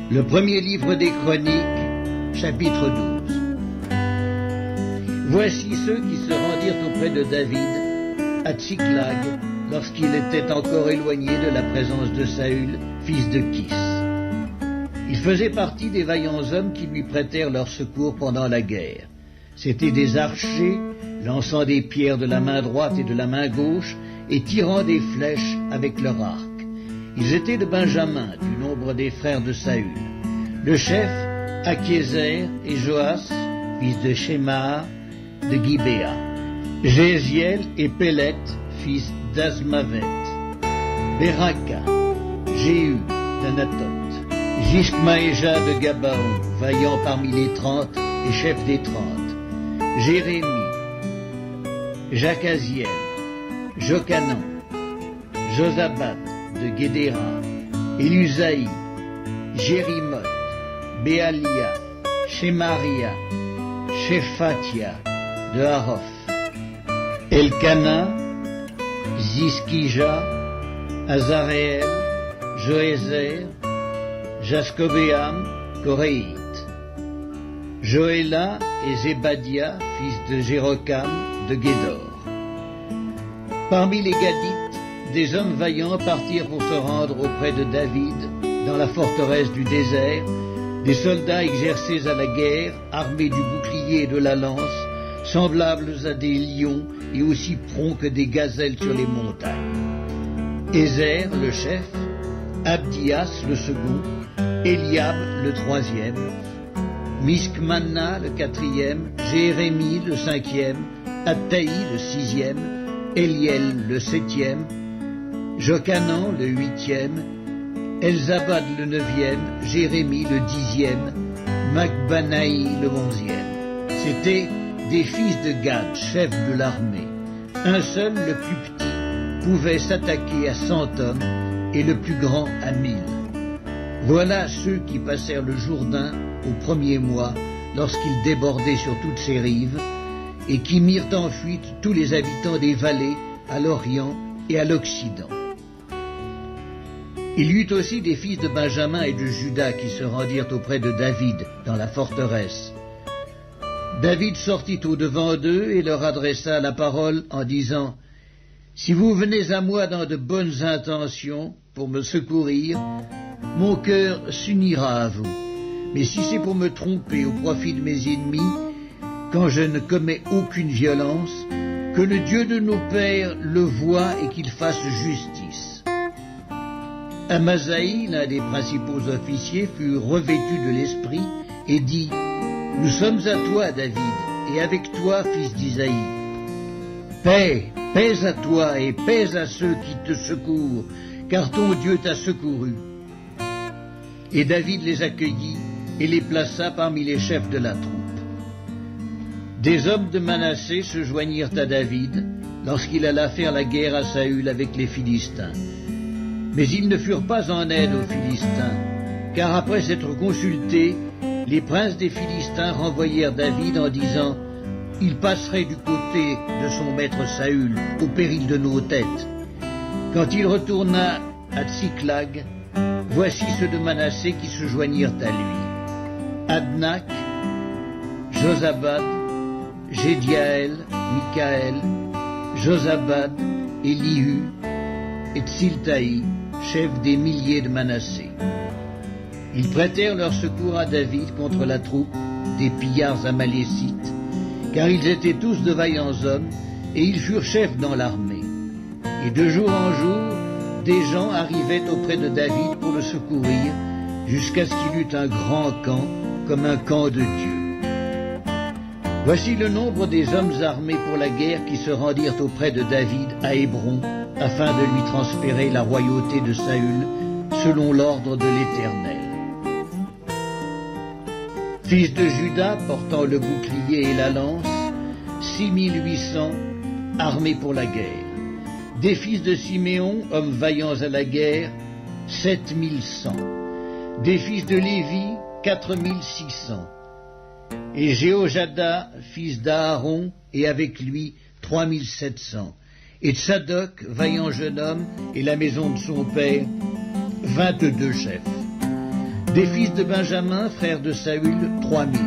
Le premier livre des Chroniques, chapitre 12. Voici ceux qui se rendirent auprès de David à Tsiklag lorsqu'il était encore éloigné de la présence de Saül, fils de Kis. Ils faisaient partie des vaillants hommes qui lui prêtèrent leur secours pendant la guerre. C'étaient des archers, lançant des pierres de la main droite et de la main gauche et tirant des flèches avec leur arc. Ils étaient de Benjamin, du nombre des frères de Saül. Le chef, Akiézer et Joas, fils de Shema, de Gibéa. Jéziel et Pélet, fils d'Azmavet. Beraka, Jéhu d'Anatot. Jishmaéja de Gabaon, vaillant parmi les 30 et chef des 30. Jérémie, Jacaziel, Jokanan, Josabad de Guédéra, Élusaï, Jérimoth, Béalia, Shemaria, Shephatia de Harof, Elkana, Ziskija, Azareel, Joézer, Jaskobéam, Koréite, Joéla et Zébadia, fils de Jérokam, de Guédor. Parmi les Gadites, des hommes vaillants partirent pour se rendre auprès de David, dans la forteresse du désert, des soldats exercés à la guerre, armés du bouclier et de la lance, semblables à des lions et aussi prompts que des gazelles sur les montagnes. Ézer, le chef, Abdias, le second, Eliab, le troisième, Miskmanna, le quatrième, Jérémie, le cinquième, Attaï, le sixième, Eliel, le septième, Jokanan, le huitième, Elzabad, le neuvième, Jérémie, le dixième, Macbanaï, le onzième. C'étaient des fils de Gad, chef de l'armée. Un seul, le plus petit, pouvait s'attaquer à 100 hommes et le plus grand à 1000. Voilà ceux qui passèrent le Jourdain au premier mois, lorsqu'il débordait sur toutes ses rives, et qui mirent en fuite tous les habitants des vallées à l'Orient et à l'Occident. Il y eut aussi des fils de Benjamin et de Juda qui se rendirent auprès de David dans la forteresse. David sortit au-devant d'eux et leur adressa la parole en disant « Si vous venez à moi dans de bonnes intentions pour me secourir, mon cœur s'unira à vous. Mais si c'est pour me tromper au profit de mes ennemis, quand je ne commets aucune violence, que le Dieu de nos pères le voie et qu'il fasse justice. » Amasaï, l'un des principaux officiers, fut revêtu de l'esprit et dit « Nous sommes à toi, David, et avec toi, fils d'Isaïe. Paix, paix à toi et paix à ceux qui te secourent, car ton Dieu t'a secouru. » Et David les accueillit et les plaça parmi les chefs de la troupe. Des hommes de Manassé se joignirent à David lorsqu'il alla faire la guerre à Saül avec les Philistins. Mais ils ne furent pas en aide aux Philistins, car après s'être consultés, les princes des Philistins renvoyèrent David en disant « Il passerait du côté de son maître Saül, au péril de nos têtes. » Quand il retourna à Tsiklag, voici ceux de Manassé qui se joignirent à lui. Adnak, Josabad, Jédiaël, Mikaël, Josabad, Elihu et Tsiltaï, chefs des milliers de Manassé. Ils prêtèrent leur secours à David contre la troupe des pillards amalécites, car ils étaient tous de vaillants hommes, et ils furent chefs dans l'armée. Et de jour en jour, des gens arrivaient auprès de David pour le secourir, jusqu'à ce qu'il eût un grand camp, comme un camp de Dieu. Voici le nombre des hommes armés pour la guerre qui se rendirent auprès de David à Hébron, afin de lui transférer la royauté de Saül, selon l'ordre de l'Éternel. Fils de Juda, portant le bouclier et la lance, 6800, armés pour la guerre. Des fils de Siméon, hommes vaillants à la guerre, 7100. Des fils de Lévi, 4600. Et Jéhojada, fils d'Aaron, et avec lui 3700. Et Tsadok, vaillant jeune homme, et la maison de son père, 22 chefs. Des fils de Benjamin, frère de Saül, 3000,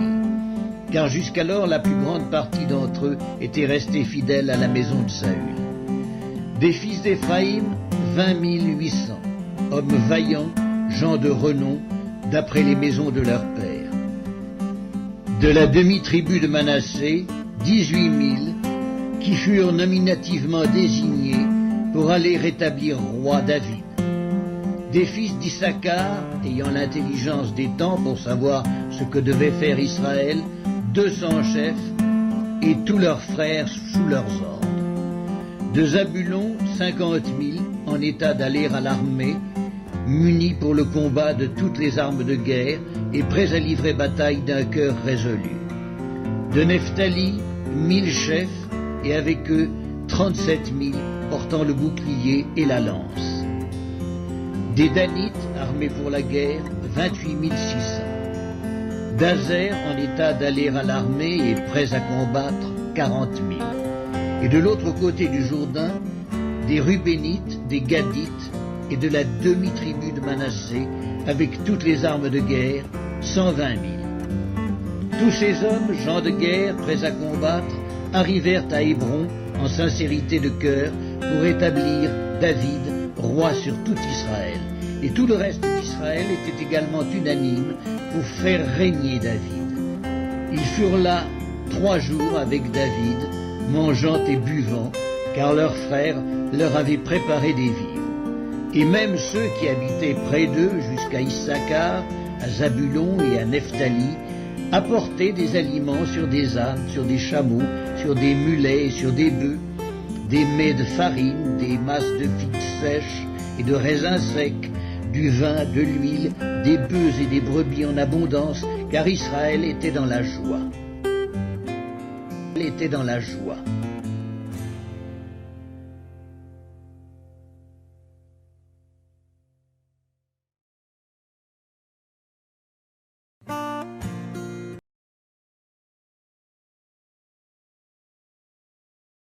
car jusqu'alors la plus grande partie d'entre eux étaient restés fidèles à la maison de Saül. Des fils d'Éphraïm, 20 800, hommes vaillants, gens de renom, d'après les maisons de leurs pères. De la demi-tribu de Manassé, 18 000, qui furent nominativement désignés pour aller rétablir roi David. Des fils d'Issachar, ayant l'intelligence des temps pour savoir ce que devait faire Israël, 200 chefs, et tous leurs frères sous leurs ordres. De Zabulon, 50 000, en état d'aller à l'armée, munis pour le combat de toutes les armes de guerre et prêts à livrer bataille d'un cœur résolu. De Nephtali, 1000 chefs, et avec eux 37 000 portant le bouclier et la lance. Des Danites, armés pour la guerre, 28 600. D'Azer, en état d'aller à l'armée et prêts à combattre, 40 000. Et de l'autre côté du Jourdain, des Rubénites, des Gadites et de la demi-tribu de Manassé, avec toutes les armes de guerre, 120 000. Tous ces hommes, gens de guerre, prêts à combattre, arrivèrent à Hébron en sincérité de cœur pour établir David, roi sur tout Israël. Et tout le reste d'Israël était également unanime pour faire régner David. Ils furent là 3 jours avec David, mangeant et buvant, car leurs frères leur avaient préparé des vivres. Et même ceux qui habitaient près d'eux jusqu'à Issachar, à Zabulon et à Nephtali, apportaient des aliments sur des ânes, sur des chameaux, sur des mulets et sur des bœufs, des mets de farine, des masses de figues sèches et de raisins secs, du vin, de l'huile, des bœufs et des brebis en abondance, car Israël était dans la joie. Il était dans la joie.